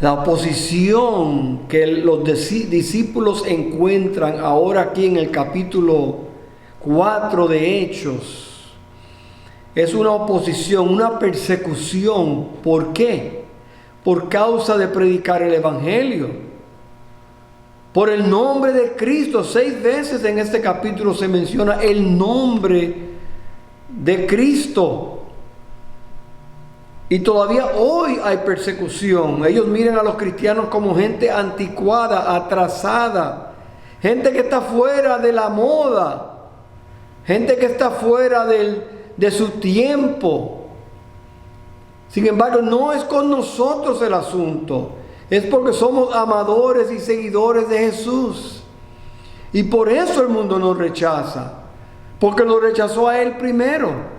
La oposición que los discípulos encuentran ahora aquí en el capítulo 4 de Hechos es una oposición, una persecución. ¿Por qué? Por causa de predicar el Evangelio. Por el nombre de Cristo. 6 veces en este capítulo se menciona el nombre de Cristo. Y todavía hoy hay persecución. Ellos miran a los cristianos como gente anticuada, atrasada, gente que está fuera de la moda, gente que está fuera de su tiempo. Sin embargo, no es con nosotros el asunto. Es porque somos amadores y seguidores de Jesús. Y por eso el mundo nos rechaza. Porque lo rechazó a Él primero.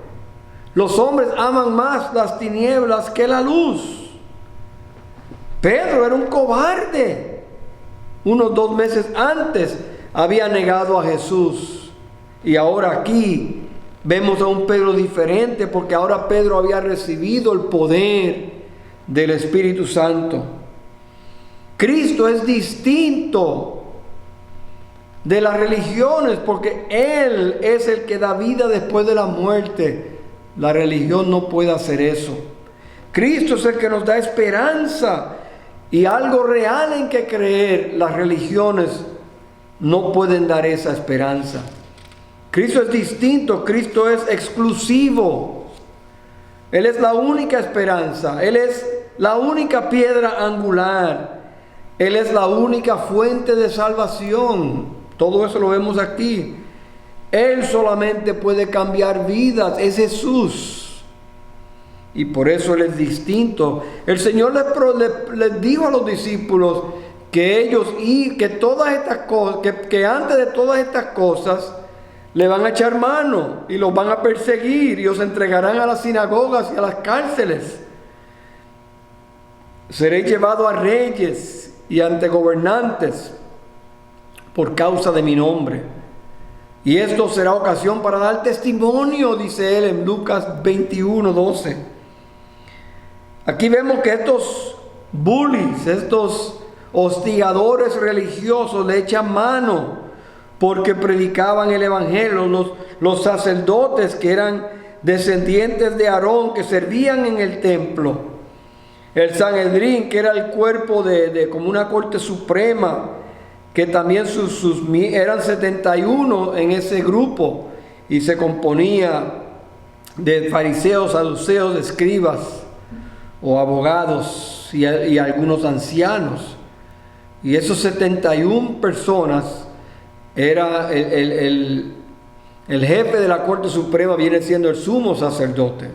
Los hombres aman más las tinieblas que la luz. Pedro era un cobarde. Unos 2 meses antes había negado a Jesús. Y ahora aquí vemos a un Pedro diferente, porque ahora Pedro había recibido el poder del Espíritu Santo. Cristo es distinto de las religiones, porque Él es el que da vida después de la muerte. La religión no puede hacer eso. Cristo es el que nos da esperanza y algo real en que creer. Las religiones no pueden dar esa esperanza. Cristo es distinto, Cristo es exclusivo. Él es la única esperanza, Él es la única piedra angular, Él es la única fuente de salvación. Todo eso lo vemos aquí. Él solamente puede cambiar vidas, es Jesús. Y por eso Él es distinto. El Señor les dijo a los discípulos que ellos, y que todas estas cosas, que antes de todas estas cosas, le van a echar mano y los van a perseguir y los entregarán a las sinagogas y a las cárceles. Seréis llevados a reyes y ante gobernantes por causa de mi nombre. Y esto será ocasión para dar testimonio, dice Él en Lucas 21:12. Aquí vemos que estos bullies, estos hostigadores religiosos le echan mano porque predicaban el Evangelio. Los sacerdotes que eran descendientes de Aarón, que servían en el templo. El Sanedrín, que era el cuerpo como una corte suprema, que también eran 71 en ese grupo, y se componía de fariseos, saduceos, escribas o abogados y algunos ancianos. Y esos 71 personas, era el jefe de la Corte Suprema, viene siendo el sumo sacerdote.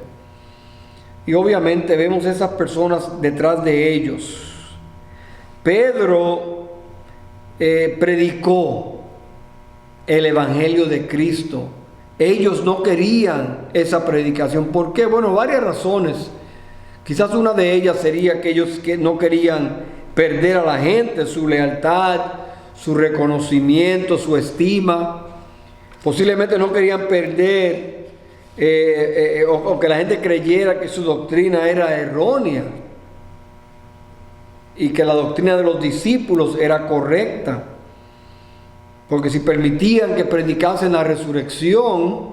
Y obviamente vemos esas personas detrás de ellos. Pedro predicó el Evangelio de Cristo. Ellos no querían esa predicación. ¿Por qué? Bueno, varias razones. Quizás una de ellas sería que ellos no querían perder a la gente, su lealtad, su reconocimiento, su estima. Posiblemente no querían perder o que la gente creyera que su doctrina era errónea y que la doctrina de los discípulos era correcta, porque si permitían que predicasen la resurrección,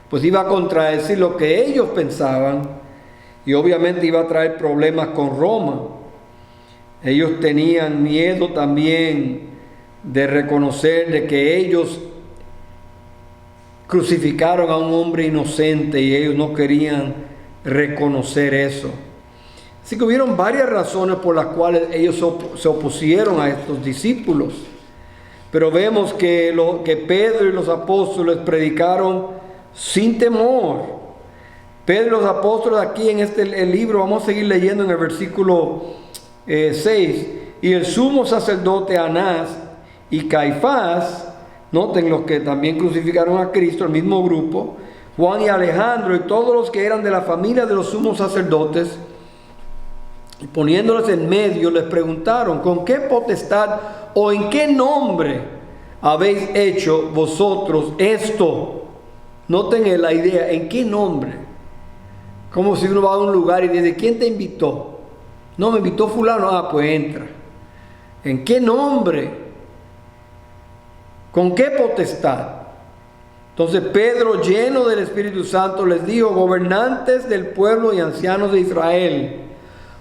pues iba a contradecir lo que ellos pensaban y obviamente iba a traer problemas con Roma. Ellos tenían miedo también de reconocer de que ellos crucificaron a un hombre inocente y ellos no querían reconocer eso. Así que hubieron varias razones por las cuales ellos se opusieron a estos discípulos. Pero vemos que Pedro y los apóstoles predicaron sin temor. Pedro y los apóstoles aquí en el libro, vamos a seguir leyendo en el versículo 6. Y el sumo sacerdote Anás y Caifás, noten los que también crucificaron a Cristo, el mismo grupo, Juan y Alejandro y todos los que eran de la familia de los sumos sacerdotes, y poniéndoles en medio, les preguntaron: ¿con qué potestad o en qué nombre habéis hecho vosotros esto? Noten la idea, ¿en qué nombre? Como si uno va a un lugar y dice: ¿quién te invitó? No, me invitó fulano. Ah, pues entra. ¿En qué nombre? ¿Con qué potestad? Entonces Pedro, lleno del Espíritu Santo, les dijo: gobernantes del pueblo y ancianos de Israel,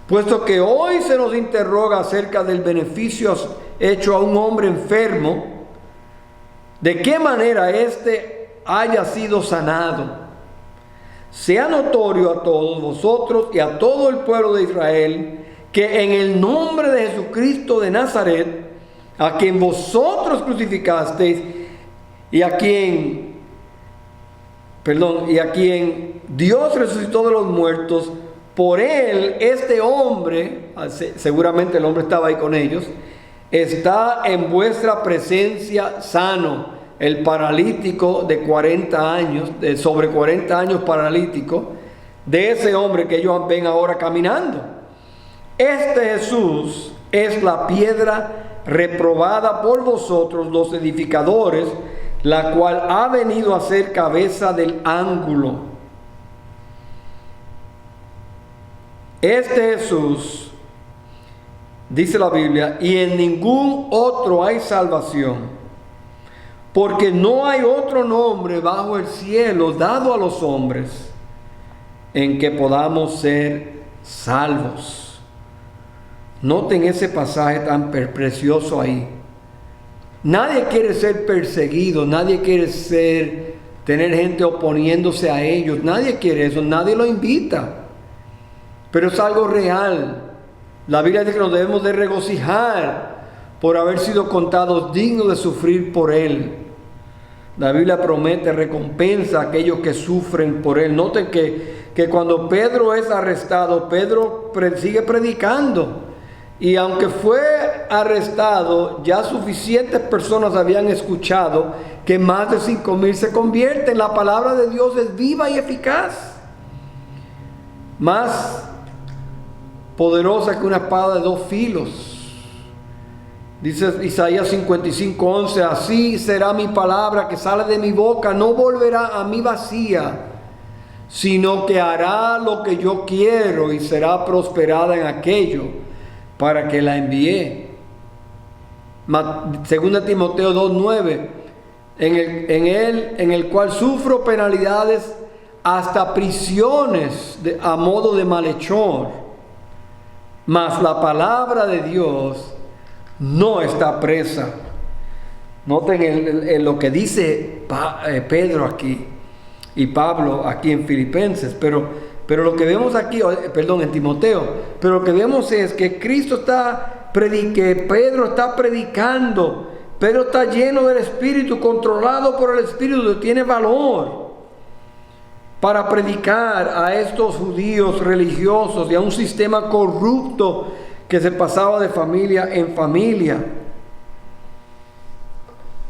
puesto que hoy se nos interroga acerca del beneficio hecho a un hombre enfermo, de qué manera éste haya sido sanado, sea notorio a todos vosotros y a todo el pueblo de Israel que en el nombre de Jesucristo de Nazaret, a quien vosotros crucificasteis y a quien Dios resucitó de los muertos, por él este hombre, seguramente el hombre estaba ahí con ellos, está en vuestra presencia sano. El paralítico de 40 años, sobre 40 años paralítico, de ese hombre que ellos ven ahora caminando. Este Jesús es la piedra reprobada por vosotros los edificadores, la cual ha venido a ser cabeza del ángulo. Este Jesús, dice la Biblia, y en ningún otro hay salvación, porque no hay otro nombre bajo el cielo dado a los hombres en que podamos ser salvos. Noten ese pasaje tan precioso ahí. Nadie quiere ser perseguido, nadie quiere tener gente oponiéndose a ellos, nadie quiere eso, nadie lo invita. Pero es algo real. La Biblia dice que nos debemos de regocijar por haber sido contados dignos de sufrir por Él. La Biblia promete recompensa a aquellos que sufren por Él. Noten que cuando Pedro es arrestado, Pedro sigue predicando. Y aunque fue arrestado, ya suficientes personas habían escuchado que más de 5,000 se convierten. La palabra de Dios es viva y eficaz, más poderosa que una espada de 2 filos. Dice Isaías 55:11: así será mi palabra que sale de mi boca, no volverá a mí vacía, sino que hará lo que yo quiero y será prosperada en aquello para que la envié. Segunda Timoteo 2:9: en el cual sufro penalidades hasta prisiones a modo de malhechor, mas la palabra de Dios no está presa. Noten lo que dice Pedro aquí y Pablo aquí en Filipenses, pero lo que vemos aquí, en Timoteo, pero lo que vemos es que Pedro está predicando, Pedro está lleno del Espíritu, controlado por el Espíritu, tiene valor para predicar a estos judíos religiosos y a un sistema corrupto que se pasaba de familia en familia.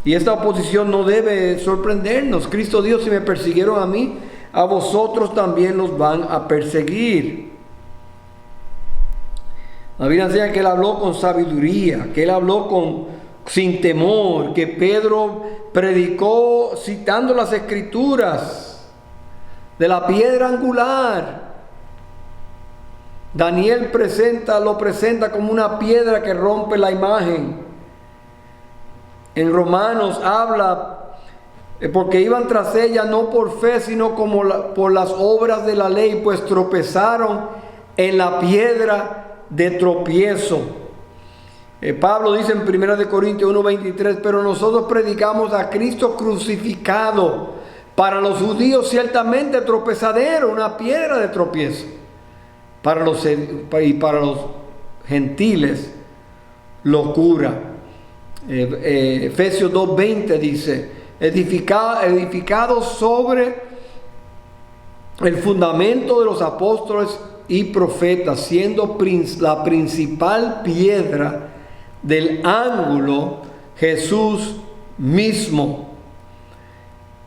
Y esta oposición no debe sorprendernos. Cristo dijo: si me persiguieron a mí, a vosotros también los van a perseguir. La Biblia enseña que él habló con sabiduría, que él habló sin temor, que Pedro predicó citando las Escrituras de la piedra angular. Daniel lo presenta como una piedra que rompe la imagen. En Romanos habla porque iban tras ella no por fe, sino por las obras de la ley, pues tropezaron en la piedra de tropiezo. Pablo dice en 1 Corintios 1:23: pero nosotros predicamos a Cristo crucificado, para los judíos ciertamente tropezadero, una piedra de tropiezo, y para los gentiles locura. Efesios 2:20 dice: edificados sobre el fundamento de los apóstoles y profetas, siendo la principal piedra del ángulo Jesús mismo.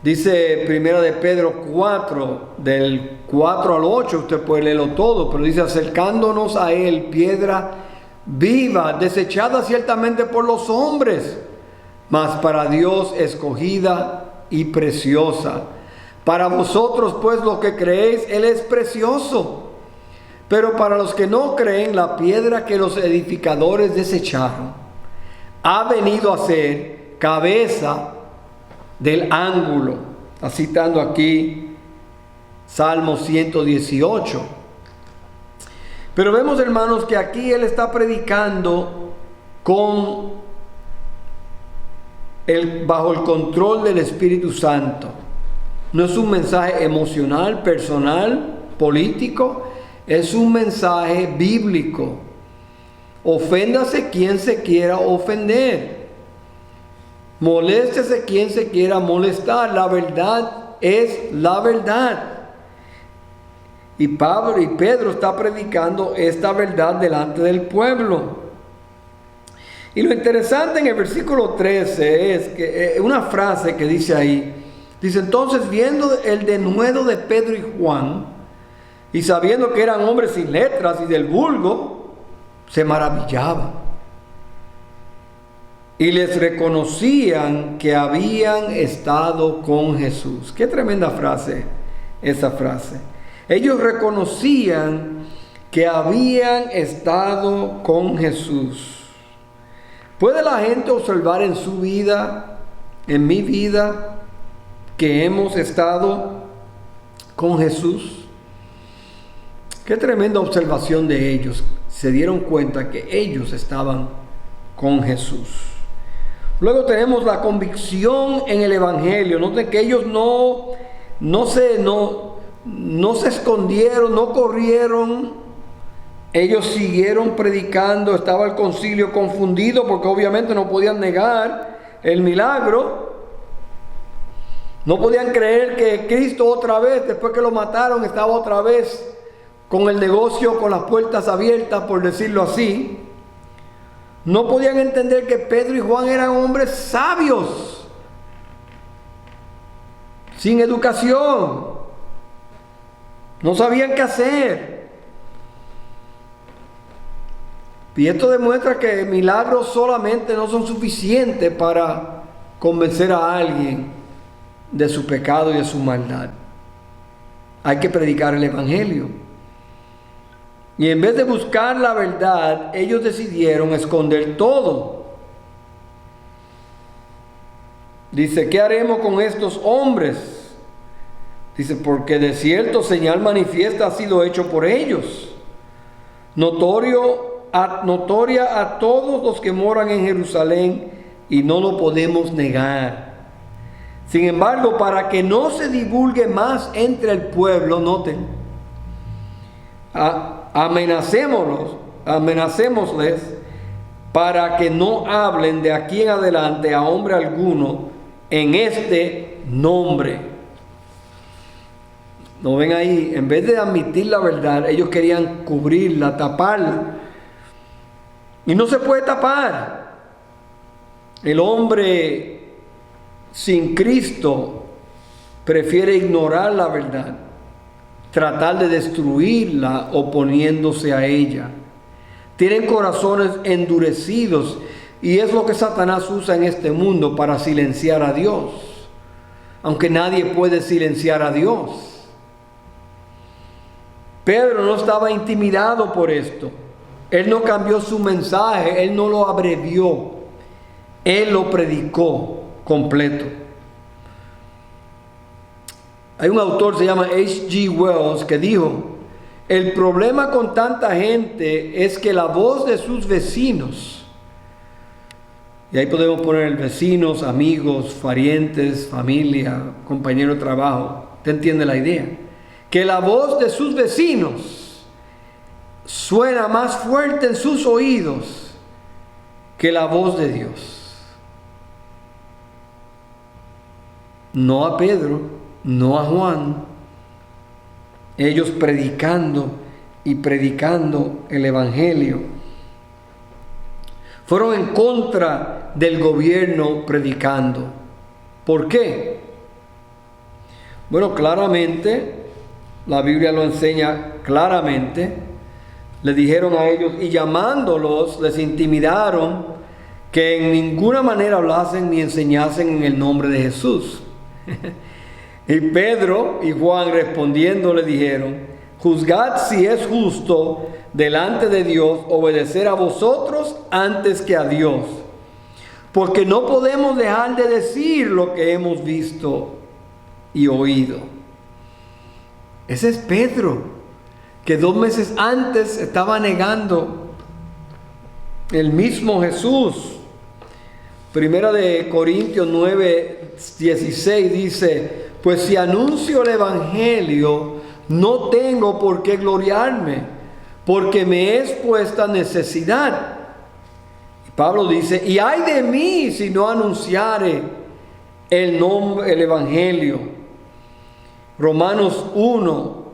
Dice 1 de Pedro 4, del 4 al 8, usted puede leerlo todo, pero dice: acercándonos a él, piedra viva, desechada ciertamente por los hombres, mas para Dios escogida y preciosa. Para vosotros pues los que creéis, él es precioso. Pero para los que no creen, la piedra que los edificadores desecharon ha venido a ser cabeza del ángulo. Está citando aquí Salmo 118. Pero vemos, hermanos, que aquí él está predicando bajo el control del Espíritu Santo. No es un mensaje emocional, personal, político, es un mensaje bíblico. Oféndase quien se quiera ofender. Moléstese quien se quiera molestar. La verdad es la verdad. Y Pedro está predicando esta verdad delante del pueblo. Y lo interesante en el versículo 13 es que una frase que dice ahí, dice: entonces, viendo el denuedo de Pedro y Juan, y sabiendo que eran hombres sin letras y del vulgo, se maravillaba. Y les reconocían que habían estado con Jesús. Qué tremenda frase esa frase. Ellos reconocían que habían estado con Jesús. ¿Puede la gente observar en su vida, en mi vida, que hemos estado con Jesús? Qué tremenda observación de ellos. Se dieron cuenta que ellos estaban con Jesús. Luego tenemos la convicción en el Evangelio. Noten que ellos no se escondieron, no corrieron. Ellos siguieron predicando. Estaba el concilio confundido porque obviamente no podían negar el milagro. No podían creer que Cristo otra vez, después que lo mataron, estaba otra vez con el negocio, con las puertas abiertas, por decirlo así. No podían entender que Pedro y Juan eran hombres sabios, sin educación. No sabían qué hacer. Y esto demuestra que milagros solamente no son suficientes para convencer a alguien de su pecado y de su maldad. Hay que predicar el Evangelio. Y en vez de buscar la verdad, ellos decidieron esconder todo. Dice: ¿qué haremos con estos hombres? Dice: porque de cierto señal manifiesta ha sido hecho por ellos, notoria a todos los que moran en Jerusalén, y no lo podemos negar. Sin embargo, para que no se divulgue más entre el pueblo, noten, amenacémosles para que no hablen de aquí en adelante a hombre alguno en este nombre. ¿No ven ahí? En vez de admitir la verdad, ellos querían cubrirla, taparla. Y no se puede tapar. El hombre sin Cristo prefiere ignorar la verdad, tratar de destruirla oponiéndose a ella. Tienen corazones endurecidos, y es lo que Satanás usa en este mundo para silenciar a Dios, aunque nadie puede silenciar a Dios. Pedro no estaba intimidado por esto. Él no cambió su mensaje, él no lo abrevió, él lo predicó completo. Hay un autor, se llama H.G. Wells, que dijo: el problema con tanta gente es que la voz de sus vecinos, y ahí podemos poner vecinos, amigos, parientes, familia, compañero de trabajo, ¿te entiende la idea? Que la voz de sus vecinos suena más fuerte en sus oídos que la voz de Dios. No a Pedro, no a Juan. Ellos predicando y predicando el Evangelio. Fueron en contra del gobierno predicando. ¿Por qué? Bueno, claramente, la Biblia lo enseña claramente. Le dijeron a ellos, y llamándolos, les intimidaron que en ninguna manera hablasen ni enseñasen en el nombre de Jesús. Y Pedro y Juan respondiendo le dijeron: juzgad si es justo delante de Dios obedecer a vosotros antes que a Dios. Porque no podemos dejar de decir lo que hemos visto y oído. Ese es Pedro, que 2 meses antes estaba negando el mismo Jesús. Primera de Corintios 9:16 dice: pues si anuncio el evangelio, no tengo por qué gloriarme, porque me es puesta necesidad. Y Pablo dice: y ay de mí si no anunciare el evangelio. Romanos 1,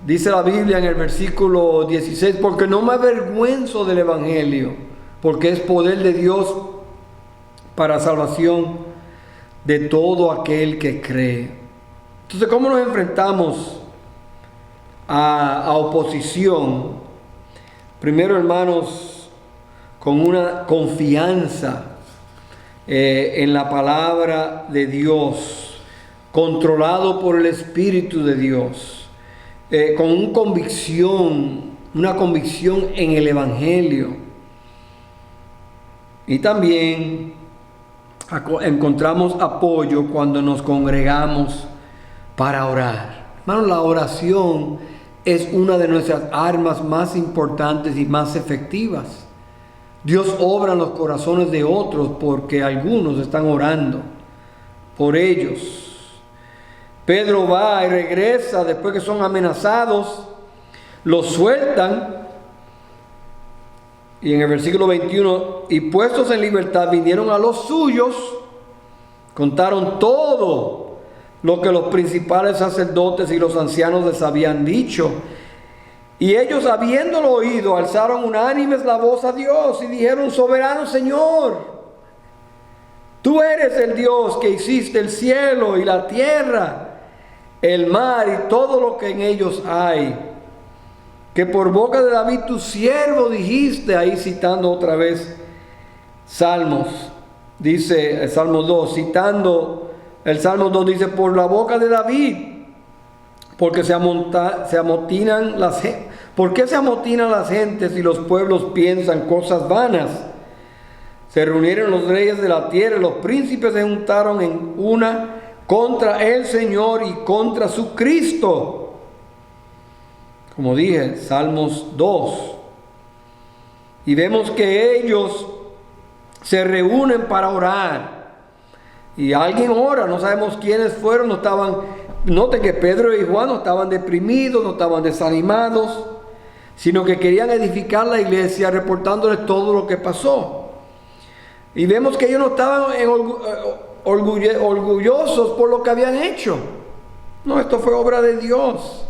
dice la Biblia en el versículo 16: porque no me avergüenzo del evangelio, porque es poder de Dios para salvación de todo aquel que cree. Entonces, ¿cómo nos enfrentamos a oposición? Primero, hermanos, con una confianza en la palabra de Dios, controlado por el Espíritu de Dios, con una convicción en el Evangelio. Y también encontramos apoyo cuando nos congregamos para orar. Hermanos, la oración es una de nuestras armas más importantes y más efectivas. Dios obra en los corazones de otros porque algunos están orando por ellos. Pedro va y regresa después que son amenazados, los sueltan. Y en el versículo 21, y puestos en libertad vinieron a los suyos, contaron todo lo que los principales sacerdotes y los ancianos les habían dicho. Y ellos, habiéndolo oído, alzaron unánimes la voz a Dios y dijeron: soberano Señor, tú eres el Dios que hiciste el cielo y la tierra, el mar y todo lo que en ellos hay. Que por boca de David tu siervo dijiste, ahí citando otra vez Salmos, dice el Salmo 2, citando el Salmo 2, dice: por la boca de David, porque se amotinan las gentes y los pueblos piensan cosas vanas. Se reunieron los reyes de la tierra, los príncipes se juntaron en una contra el Señor y contra su Cristo. Como dije, Salmos 2. Y vemos que ellos se reúnen para orar. Y alguien ora, no sabemos quiénes fueron, noten que Pedro y Juan no estaban deprimidos, no estaban desanimados, sino que querían edificar la iglesia reportándoles todo lo que pasó. Y vemos que ellos no estaban orgullosos por lo que habían hecho. No, esto fue obra de Dios.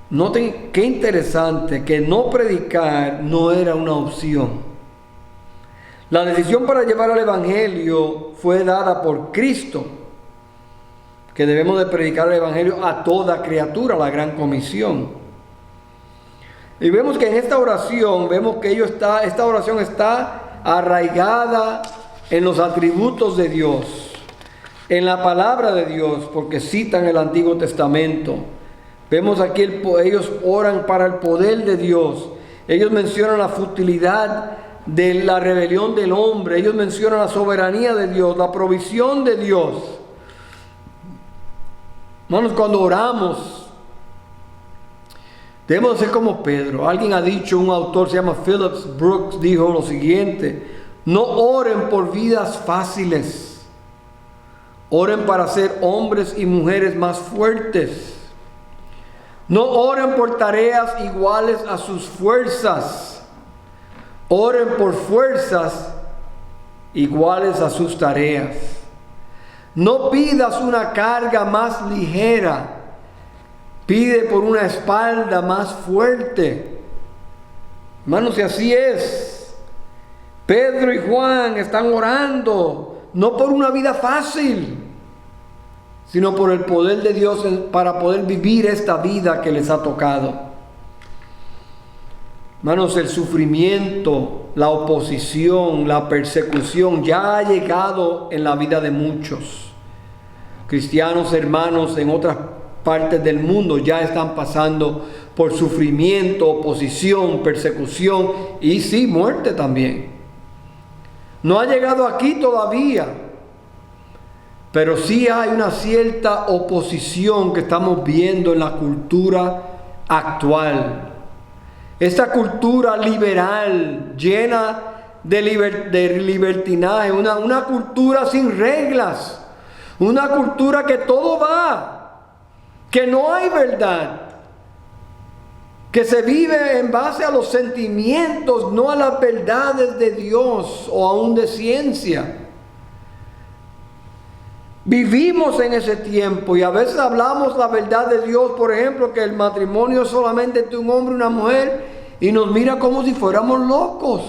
Noten qué interesante que no predicar no era una opción. La decisión para llevar el evangelio fue dada por Cristo, que debemos de predicar el evangelio a toda criatura, la gran comisión. Y vemos que en esta oración, esta oración está arraigada en los atributos de Dios, en la palabra de Dios, porque citan el Antiguo Testamento. Vemos aquí ellos oran para el poder de Dios. Ellos mencionan la futilidad de la rebelión del hombre. Ellos mencionan la soberanía de Dios, la provisión de Dios. Hermanos, cuando oramos, debemos ser como Pedro. Alguien ha dicho, un autor se llama Phillips Brooks, dijo lo siguiente: no oren por vidas fáciles, oren para ser hombres y mujeres más fuertes. No oren por tareas iguales a sus fuerzas. Oren por fuerzas iguales a sus tareas. No pidas una carga más ligera. Pide por una espalda más fuerte. Hermanos, y así es. Pedro y Juan están orando, no por una vida fácil, sino por el poder de Dios para poder vivir esta vida que les ha tocado. Hermanos, el sufrimiento, la oposición, la persecución ya ha llegado en la vida de muchos. cristianos hermanos en otras partes del mundo ya están pasando por sufrimiento, oposición, persecución y sí, muerte también. No ha llegado aquí todavía, pero sí hay una cierta oposición que estamos viendo en la cultura actual. Esta cultura liberal, llena de libertinaje, una cultura sin reglas, una cultura que todo va, que no hay verdad, que se vive en base a los sentimientos, no a las verdades de Dios o aún de ciencia. Vivimos en ese tiempo y a veces hablamos la verdad de Dios, por ejemplo, que el matrimonio es solamente entre un hombre y una mujer y nos mira como si fuéramos locos.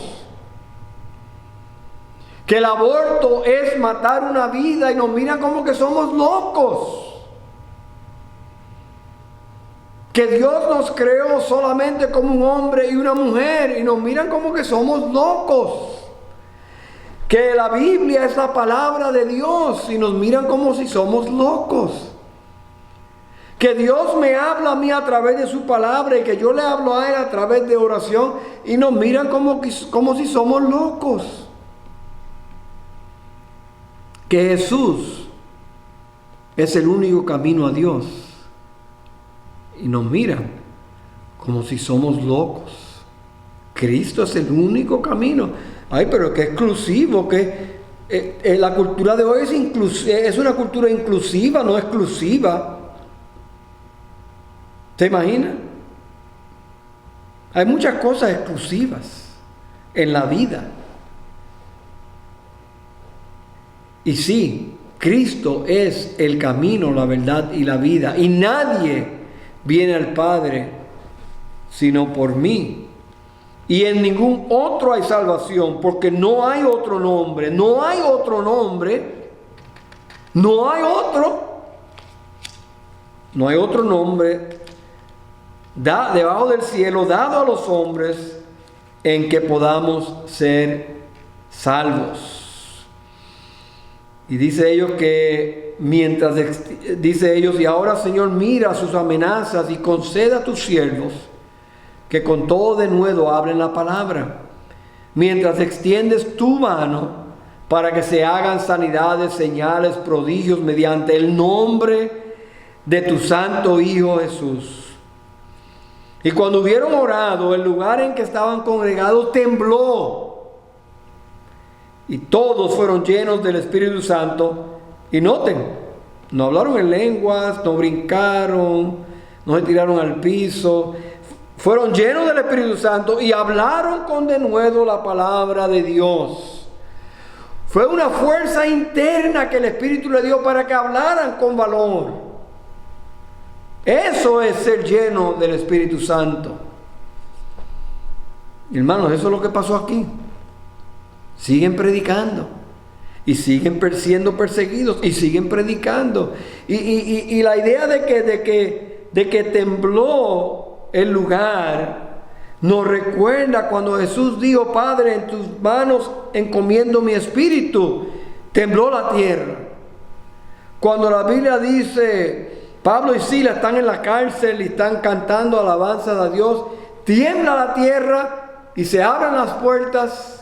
Que el aborto es matar una vida y nos miran como que somos locos. Que Dios nos creó solamente como un hombre y una mujer y nos miran como que somos locos. Que la Biblia es la palabra de Dios y nos miran como si somos locos. Que Dios me habla a mí a través de su palabra y que yo le hablo a Él a través de oración y nos miran como si somos locos. Que Jesús es el único camino a Dios y nos miran como si somos locos. Cristo es el único camino. Ay, pero qué exclusivo, que la cultura de hoy es una cultura inclusiva, no exclusiva. ¿Se imagina? Hay muchas cosas exclusivas en la vida. Y sí, Cristo es el camino, la verdad y la vida. Y nadie viene al Padre sino por mí. Y en ningún otro hay salvación, porque no hay otro nombre, no hay otro nombre, no hay otro nombre debajo del cielo dado a los hombres en que podamos ser salvos. Y dice ellos y ahora, Señor, mira sus amenazas y conceda a tus siervos que con todo denuedo hablen la palabra, mientras extiendes tu mano para que se hagan sanidades, señales, prodigios mediante el nombre de tu santo Hijo Jesús. Y cuando hubieron orado, el lugar en que estaban congregados tembló, y todos fueron llenos del Espíritu Santo. Y noten, no hablaron en lenguas, no brincaron, no se tiraron al piso. Fueron llenos del Espíritu Santo y hablaron con denuedo la palabra de Dios. Fue una fuerza interna que el Espíritu le dio para que hablaran con valor. Eso es ser lleno del Espíritu Santo. Hermanos, eso es lo que pasó aquí. Siguen predicando y siguen siendo perseguidos y siguen predicando. Y la idea de que tembló el lugar nos recuerda cuando Jesús dijo: Padre, en tus manos encomiendo mi espíritu. Tembló la tierra. Cuando la Biblia dice Pablo y Silas están en la cárcel y están cantando alabanzas a Dios, tiembla la tierra y se abren las puertas.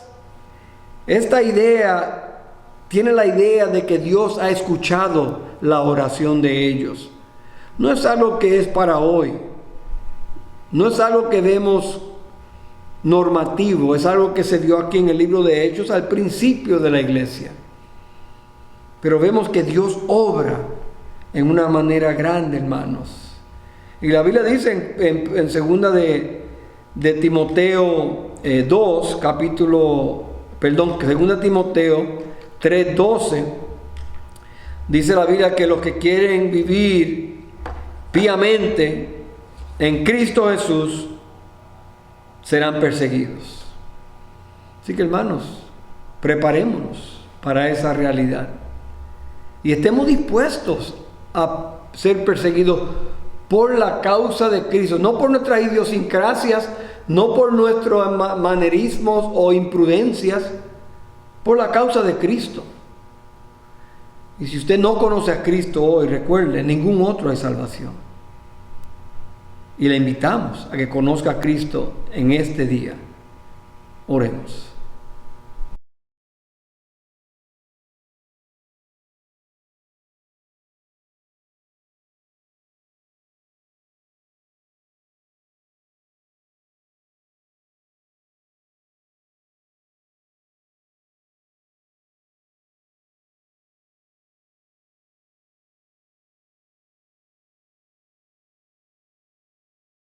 Esta idea tiene la idea de que Dios ha escuchado la oración de ellos. No es algo que es para hoy. No es algo que vemos normativo, es algo que se dio aquí en el libro de Hechos al principio de la iglesia. Pero vemos que Dios obra en una manera grande, hermanos. Y la Biblia dice en segunda de Timoteo 2, segunda Timoteo 3:12, dice la Biblia que los que quieren vivir piamente en Cristo Jesús serán perseguidos. Así que, hermanos, preparémonos para esa realidad y estemos dispuestos a ser perseguidos por la causa de Cristo, no por nuestras idiosincrasias, no por nuestros manerismos o imprudencias, por la causa de Cristo. Y si usted no conoce a Cristo hoy, recuerde, ningún otro hay salvación. Y le invitamos a que conozca a Cristo en este día. Oremos.